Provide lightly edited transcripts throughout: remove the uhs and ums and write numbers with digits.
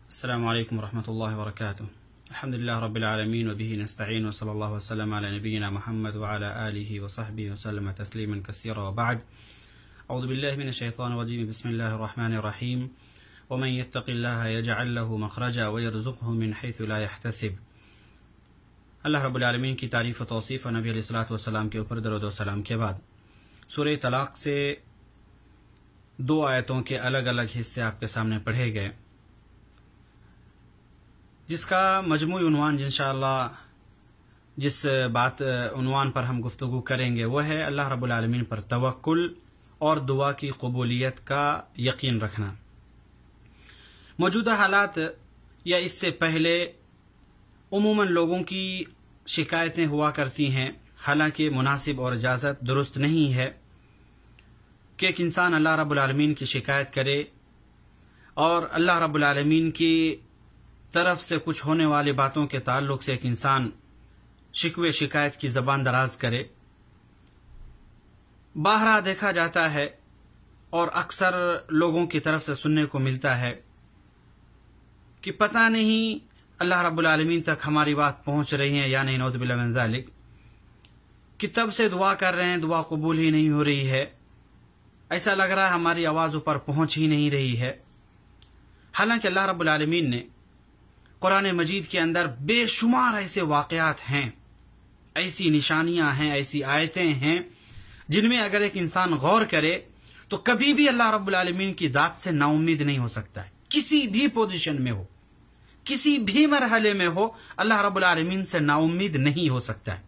अस्सलामु अलैकुम वरहमतुल्लाहि वबरकातुहू। अल्हम्दुलिल्लाहि रब्बिल आलमीन व बिही नस्तईन व सल्लल्लाहु वसल्लम अला नबिय्यिना मुहम्मद व अला आलिहि व सहबिहि वसल्लम तस्लीमन कसीरा व बअद। अऊज़ु बिल्लाहि मिनश शैतानिर रजीम। बिस्मिल्लाहिर रहमानिर रहीम। व मन यत्तक़िल्लाहा यजअल लहू मख़रजा व यरज़ुक़हू मिन हैथु ला यहतसिब। अल्लाह रब्बुल आलमीन की तारीफ़ व तौसीफ़ नबी अलैहिस्सलातु वस्सलाम के ऊपर दरूद व सलाम के बाद सूरह तलाक़ से दो आयतों के अलग अलग हिस्से आपके सामने पढ़े गए, जिसका मजमूई उन्वान इंशाअल्लाह जिस बात उन्वान पर हम गुफ्तगू करेंगे वह है अल्लाह रब्बुल आलमीन पर तवक्कुल और दुआ की कबूलियत का यकीन रखना। मौजूदा हालात या इससे पहले उमूमन लोगों की शिकायतें हुआ करती हैं, हालांकि मुनासिब और इजाज़त दुरुस्त नहीं है कि एक इंसान अल्लाह रब्बुल आलमीन की शिकायत करे और अल्लाह रब्बुल आलमीन की तरफ से कुछ होने वाली बातों के ताल्लुक से एक इंसान शिकवे शिकायत की जबान दराज करे। बाहरा देखा जाता है और अक्सर लोगों की तरफ से सुनने को मिलता है कि पता नहीं अल्लाह रब्बुल आलमीन तक हमारी बात पहुंच रही है या नहीं, नऊज़ु बिल्लाहि मिन ज़ालिक, कि तब से दुआ कर रहे हैं, दुआ कबूल ही नहीं हो रही है, ऐसा लग रहा है हमारी आवाज ऊपर पहुंच ही नहीं रही है। हालांकि अल्लाह रब्बुल आलमीन ने कुरान मजीद के अंदर बेशुमार ऐसे वाकयात हैं, ऐसी निशानियां हैं, ऐसी आयतें हैं जिनमें अगर एक इंसान गौर करे तो कभी भी अल्लाह रब्बुल आलमीन की जात से नाउम्मीद नहीं हो सकता है। किसी भी पोजीशन में हो, किसी भी मरहले में हो, अल्लाह रब्बुल आलमीन से नाउम्मीद नहीं हो सकता है।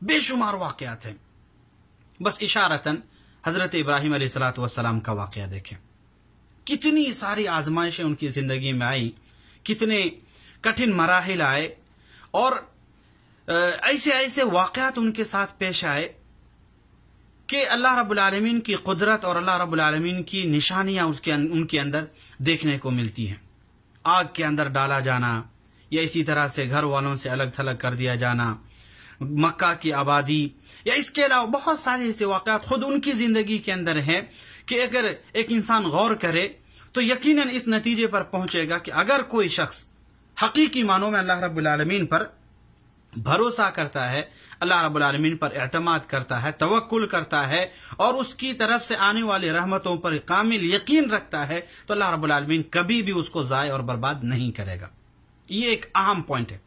बेशुमार वाकयात हैं। बस इशारतन हजरत इब्राहिम अलैहिस्सलातु वस्सलाम का वाकया देखें, कितनी सारी आजमाइशें उनकी जिंदगी में आई, कितने कठिन मराहिल आए और ऐसे ऐसे वाकयात उनके साथ पेश आए कि अल्लाह रब्बुल आलमीन की कुदरत और अल्लाह रब्बुल आलमीन की निशानियां उनके अंदर देखने को मिलती हैं। आग के अंदर डाला जाना या इसी तरह से घर वालों से अलग थलग कर दिया जाना, मक्का की आबादी या इसके अलावा बहुत सारे ऐसे वाकयात खुद उनकी जिंदगी के अंदर हैं कि अगर एक इंसान गौर करे तो यकीनन इस नतीजे पर पहुंचेगा कि अगर कोई शख्स हकीकी मानों में अल्लाह रब्बुल आलमीन पर भरोसा करता है, अल्लाह रब्बुल आलमीन पर एतमाद करता है, तवक्कुल करता है और उसकी तरफ से आने वाली रहमतों पर कामिल यकीन रखता है, तो अल्लाह रब्बुल आलमीन कभी भी उसको ज़ाय और बर्बाद नहीं करेगा। ये एक अहम पॉइंट है।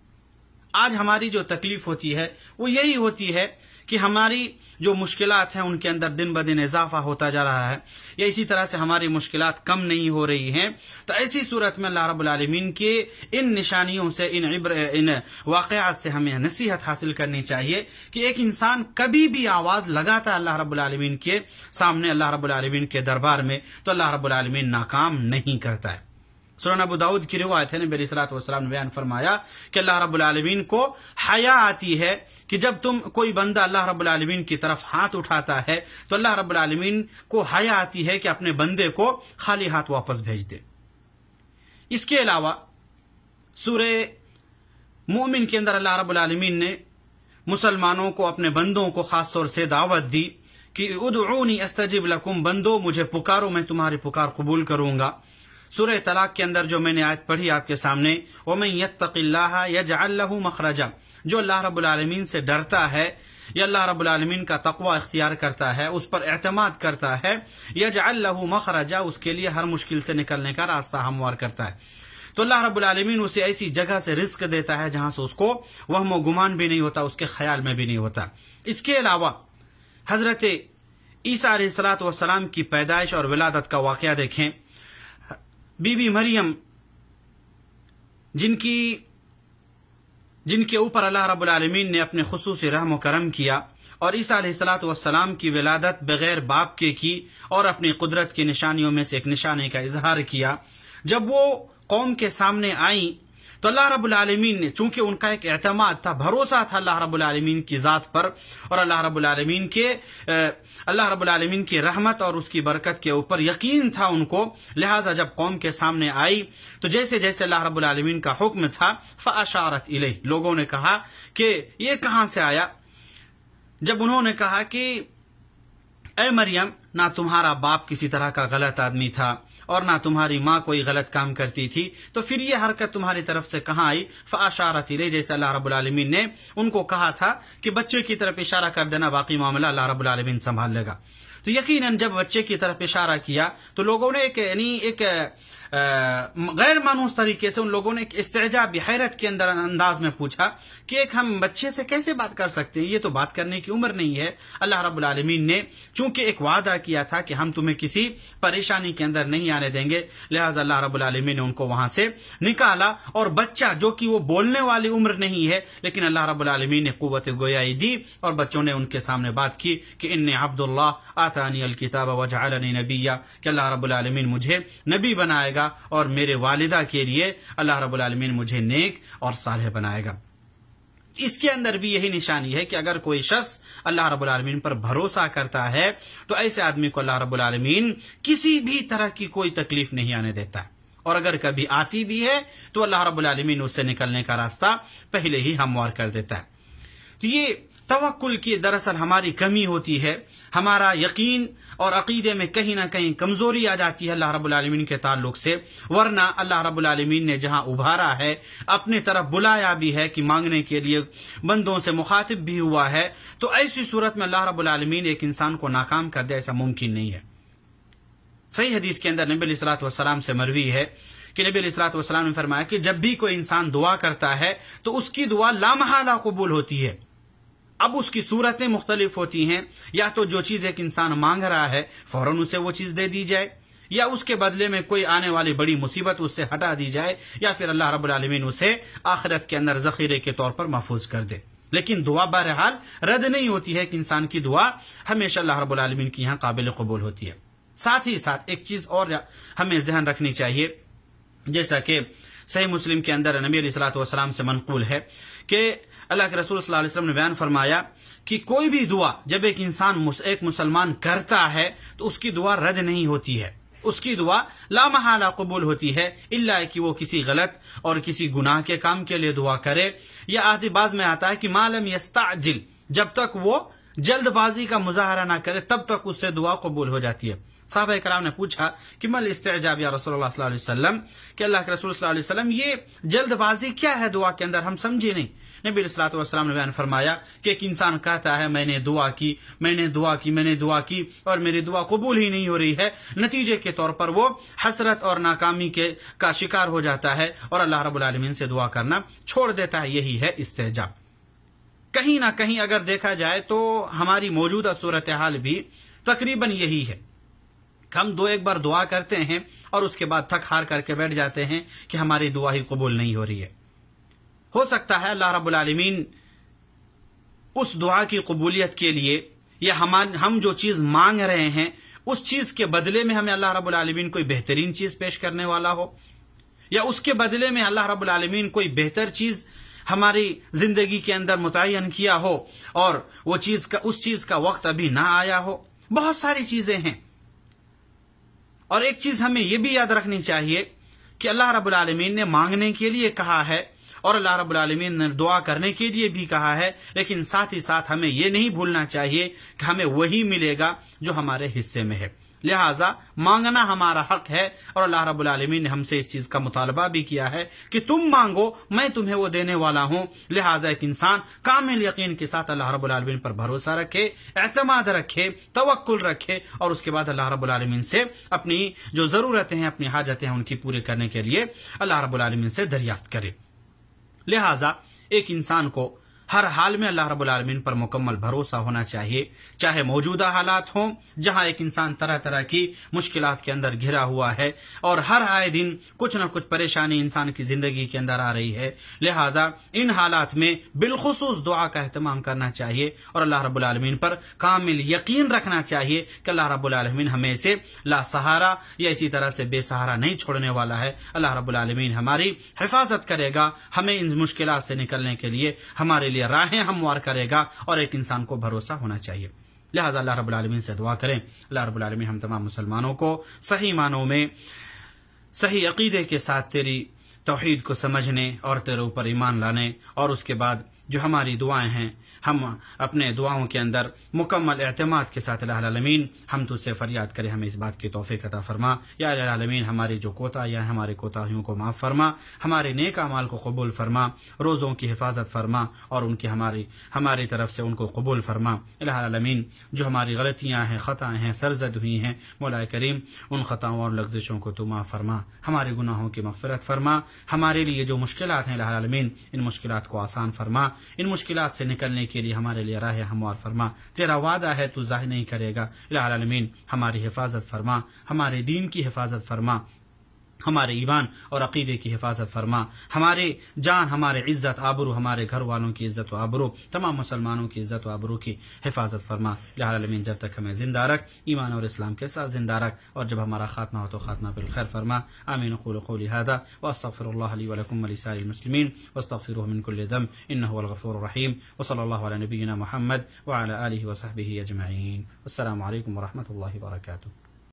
आज हमारी जो तकलीफ होती है वो यही होती है कि हमारी जो मुश्किलात हैं उनके अंदर दिन ब दिन इजाफा होता जा रहा है या इसी तरह से हमारी मुश्किलात कम नहीं हो रही हैं। तो ऐसी सूरत में अल्लाह रब्बुल आलमीन के इन निशानियों से, इन वाक़यात से हमें नसीहत हासिल करनी चाहिए कि एक इंसान कभी भी आवाज लगाता है अल्लाह रब्बुल आलमीन के सामने, अल्लाह रब्बुल आलमीन के दरबार में, तो अल्लाह रब्बुल आलमीन नाकाम नहीं करता है। सूरह अबू दाऊद की रिवायत है, नबी अलैहिस्सलातु वस्सलाम ने बयान फरमाया कि अल्लाह रब्बुल आलमीन को हया आती है कि जब कोई बंदा अल्लाह रब्बुल आलमीन की तरफ हाथ उठाता है तो अल्लाह रब्बुल आलमीन को हया आती है कि अपने बंदे को खाली हाथ वापस भेज दे। इसके अलावा सूरह मोमिन के अंदर अल्लाह रब्बुल आलमीन ने मुसलमानों को, अपने बंदों को खास तौर से दावत दी कि उदऊनी अस्तजिब लकुम, बंदो मुझे पुकारो, मैं तुम्हारी पुकार कबूल करूंगा। सूरह तलाक के अंदर जो मैंने आयत पढ़ी आपके सामने, वमन यत्तक़िल्लाह यजअल लहू मख़रजा, जो अल्लाह रब्बुल आलमीन से डरता है या अल्लाह रब्बुल आलमीन का तक़वा इख्तियार करता है, उस पर एतमाद करता है, यजअल लहू मख़रजा, उसके लिए हर मुश्किल से निकलने का रास्ता हमवार करता है, तो अल्लाह रब्बुल आलमीन उसे ऐसी जगह से रिस्क देता है जहां से उसको वहम गुमान भी नहीं होता, उसके ख्याल में भी नहीं होता। इसके अलावा हजरत ईसा अलैहिस्सलातु वस्सलाम की पैदाइश और विलादत का वाकया देखें। बीबी मरियम जिनके ऊपर अल्लाह रब्बुल आलमीन ने अपने खुसूसी रहम व करम किया और ईसा अलैहिस्सलातु वस्सलाम की विलादत बगैर बाप के की और अपनी कुदरत की निशानियों में से एक निशानी का इजहार किया। जब वो कौम के सामने आई तो अल्लाह रब्बुल आलमीन ने, चूंकि उनका एक एतमाद था, भरोसा था अल्लाह रब्बुल आलमीन की जात पर और अल्लाह रब्बुल आलमीन की रहमत और उसकी बरकत के ऊपर यकीन था उनको, लिहाजा जब कौम के सामने आई तो जैसे जैसे अल्लाह रब्बुल आलमीन का हुक्म था फ़अशारत इलैह, लोगों ने कहा कि ये कहां से आया। जब उन्होंने कहा कि ए मरियम, ना तुम्हारा बाप किसी तरह का गलत आदमी था और ना तुम्हारी माँ कोई गलत काम करती थी, तो फिर ये हरकत तुम्हारी तरफ से कहाँ आई? फ़अशारत इलैहि, जैसे अल्लाह रब्बुल आलमीन ने उनको कहा था कि बच्चे की तरफ इशारा कर देना, बाकी मामला अल्लाह रब्बुल आलमीन संभाल लेगा। तो यकीनन जब बच्चे की तरफ इशारा किया तो लोगों ने एक गैर मानूस तरीके से उन लोगों ने एक इस्तेजाब, हैरत के अंदर अंदाज में पूछा कि एक हम बच्चे से कैसे बात कर सकते हैं, ये तो बात करने की उम्र नहीं है। अल्लाह रब्बुल आलमीन ने चूंकि एक वादा किया था कि हम तुम्हें किसी परेशानी के अंदर नहीं आने देंगे, लिहाजा अल्लाह रब्बुल आलमीन ने उनको वहां से निकाला। और बच्चा जो कि वो बोलने वाली उम्र नहीं है, लेकिन अल्लाह रब्बुल आलमीन ने कुव्वत गोयाई दी और बच्चों ने उनके सामने बात की कि इन्नी अब्दुल्लाह आतानी अल किताब व जअलनी नबिय्या, कि अल्लाह रब्बुल आलमीन मुझे नबी बनाएगा और मेरे वालिदा के लिए अल्लाह रब्बुल आलमीन मुझे नेक और सालेह बनाएगा। इसके अंदर भी यही निशानी है कि अगर कोई शख्स अल्लाह रब्बुल आलमीन पर भरोसा करता है तो ऐसे आदमी को अल्लाह रब्बुल आलमीन किसी भी तरह की कोई तकलीफ नहीं आने देता, और अगर कभी आती भी है तो अल्लाह रब्बुल आलमीन उससे निकलने का रास्ता पहले ही हमवार कर देता है। तो ये तवक्कुल की दरअसल हमारी कमी होती है, हमारा यकीन और अकीदे में कहीं ना कहीं कमजोरी आ जाती है अल्लाह रब्बुल आलमीन के ताल्लुक से। वरना अल्लाह रब्बुल आलमीन ने जहां उभारा है, अपने तरफ बुलाया भी है कि मांगने के लिए बंदों से मुखातिब भी हुआ है, तो ऐसी सूरत में अल्लाह रब्बुल आलमीन एक इंसान को नाकाम कर दे, ऐसा मुमकिन नहीं है। सही हदीस के अंदर नबी अलैहिस्सलातु वस्सलाम से मरवी है कि नबी अलैहिस्सलातु वस्सलाम ने फरमाया कि जब भी कोई इंसान दुआ करता है तो उसकी दुआ लामहला कबूल होती है। अब उसकी सूरतें मुख्तलिफ होती हैं, या तो जो चीज एक इंसान मांग रहा है फौरन उसे वो चीज दे दी जाए, या उसके बदले में कोई आने वाली बड़ी मुसीबत उससे हटा दी जाए, या फिर अल्लाह रब्बुल आलमीन उसे आखिरत के अंदर जखीरे के तौर पर महफूज कर दे। लेकिन दुआ बहरहाल रद्द नहीं होती है कि इंसान की दुआ हमेशा अल्लाह रब्बुल आलमीन की यहाँ काबिल कबूल होती है। साथ ही साथ एक चीज और हमें ध्यान रखनी चाहिए, जैसा कि सही मुस्लिम के अंदर नबी अलैहिस्सलातु वस्सलाम से मनकूल है कि अल्लाह के रसूल सल्लल्लाहु अलैहि वसल्लम ने बयान फरमाया कि कोई भी दुआ जब एक इंसान एक मुसलमान करता है तो उसकी दुआ रद्द नहीं होती है, उसकी दुआ लामहला कबूल होती है, इल्ला कि वो किसी गलत और किसी गुनाह के काम के लिए दुआ करे, या आदिबाज में आता है कि मालम यस्ताजिल, जब तक वो जल्दबाजी का मुजाहरा ना करे तब तक उससे दुआ कबूल हो जाती है। साहबा कराम ने पूछा कि मल इस्तेजाब या रसूलुल्लाह सल्लल्लाहु अलैहि वसल्लम, कि अल्लाह के रसूल सल्लल्लाहु अलैहि वसल्लम ये जल्दबाजी क्या है दुआ के अंदर, हम समझे नहीं। नबी अलैहिस्सलातु वस्सलाम ने बयान फरमाया कि एक इंसान कहता है मैंने दुआ की और मेरी दुआ कबूल ही नहीं हो रही है, नतीजे के तौर पर वो हसरत और नाकामी का शिकार हो जाता है और अल्लाह रब्बुल आलमीन से दुआ करना छोड़ देता है। यही है इस्तेजाब। कहीं ना कहीं अगर देखा जाए तो हमारी मौजूदा सूरत हाल भी तकरीबन यही है। हम एक बार दुआ करते हैं और उसके बाद थक हार करके बैठ जाते हैं कि हमारी दुआ ही कबूल नहीं हो रही है। हो सकता है अल्लाह रब्बुल आलमीन उस दुआ की कबूलियत के लिए, या हम जो चीज मांग रहे हैं उस चीज के बदले में हमें अल्लाह रब्बुल आलमीन कोई बेहतरीन चीज पेश करने वाला हो, या उसके बदले में अल्लाह रब्बुल आलमीन कोई बेहतर चीज हमारी जिंदगी के अंदर मुतय्यन किया हो और उस चीज का वक्त अभी ना आया हो। बहुत सारी चीजें हैं। और एक चीज हमें यह भी याद रखनी चाहिए कि अल्लाह रब्बुल आलमीन ने मांगने के लिए कहा है और अल्लाह रब्बुल आलमीन ने दुआ करने के लिए भी कहा है, लेकिन साथ ही साथ हमें यह नहीं भूलना चाहिए कि हमें वही मिलेगा जो हमारे हिस्से में है। लिहाजा मांगना हमारा हक है और अल्लाह रब्बुल आलमीन ने हमसे इस चीज का मुतालबा भी किया है कि तुम मांगो, मैं तुम्हें वो देने वाला हूं। लिहाजा एक इंसान कामिल यकीन के साथ अल्लाह रब्बुल आलमीन पर भरोसा रखे, एतमाद रखे, तवक्कुल रखे और उसके बाद अल्लाह रब्बुल आलमीन से अपनी जो जरूरतें हैं, अपनी हाजतें हैं, उनकी पूरी करने के लिए अल्लाह रब्बुल आलमीन से दरियाफ्त करे। लिहाजा एक इंसान को हर हाल में अल्लाह रब्बुल आलमीन पर मुकम्मल भरोसा होना चाहिए, चाहे मौजूदा हालात हों जहां एक इंसान तरह तरह की मुश्किलात के अंदर घिरा हुआ है और हर आए दिन कुछ न कुछ परेशानी इंसान की जिंदगी के अंदर आ रही है। लिहाजा इन हालात में बिलखुसूस दुआ का एहतमाम करना चाहिए और अल्लाह रब्बुल आलमीन पर कामिल यकीन रखना चाहिए कि अल्लाह रब्बुल आलमीन हमें से लासहारा या इसी तरह से बेसहारा नहीं छोड़ने वाला है। अल्लाह रब्बुल आलमीन हमारी हिफाजत करेगा, हमें इन मुश्किलात से निकलने के लिए हमारे लिए राहें हमवार करेगा और एक इंसान को भरोसा होना चाहिए। लिहाजा अल्लाह रब्बुल आलमीन से दुआ करें, अल्लाह रब्बुल आलमीन हम तमाम मुसलमानों को सही मानों में सही अकीदे के साथ तेरी तौहीद को समझने और तेरे ऊपर ईमान लाने और उसके बाद जो हमारी दुआएं हैं, हम अपने दुआओं के अंदर मुकम्मल एतमाद के साथ अल्लाह आलमीन हम तुझसे फरियाद करें, हमें इस बात की तौफीक अता फरमा। या अल्लाह आलमीन हमारी जो कोताहियां, हमारे कोताहियों को माफ़ फरमा, हमारे नेक अमाल को कबूल फरमा, रोज़ों की हिफाजत फरमा और उनकी हमारी तरफ से उनको कबूल फरमा। अल्लाह आलमीन जो हमारी गलतियां हैं, ख़ताएँ हैं, सरजद हुई हैं, मौला करीम उन ख़ताओं और लग़्ज़िशों को तू माफ़ फरमा, हमारे गुनाहों की मग़फ़िरत फरमा। हमारे लिए जो मुश्किलात हैं अल्लाह आलमीन इन मुश्किलात को आसान फरमा, इन मुश्किलात से निकलने के लिए हमारे लिए राह हमवार फरमा। तेरा वादा है तू ज़ाहिर नहीं करेगा। अल्लाह आलमीन हमारी हिफाजत फरमा, हमारे दीन की हिफाजत फरमा, हमारे ईमान और अकीदे की हिफाजत फरमा, हमारे जान, हमारे इज्जत आबरू, हमारे घर वालों की इज्जत व आबरू, तमाम मुसलमानों की इज्जत व आबरू की हिफाजत फरमा। या आलमीन जब तक हमें जिंदा रख, ईमान और इस्लाम के साथ जिंदा रख, और जब हमारा खात्मा हो तो खात्मा बिल खैर फरमा। आमीन। अक़ूलु क़ौली हाज़ा व अस्तग़फ़िरुल्लाह ली व लकुम व लिसाइरिल मुस्लिमीन वस्तग़फ़िरूहु मिन कुल्लि ज़ंब इन्नहु हुवल गफ़ूरुर रहीम। व सल्लल्लाहु अला नबिय्यिना मुहम्मद व अला आलिहि व सहबिहि अजमईन। अस्सलामु अलैकुम व रहमतुल्लाहि व बरकातुहू।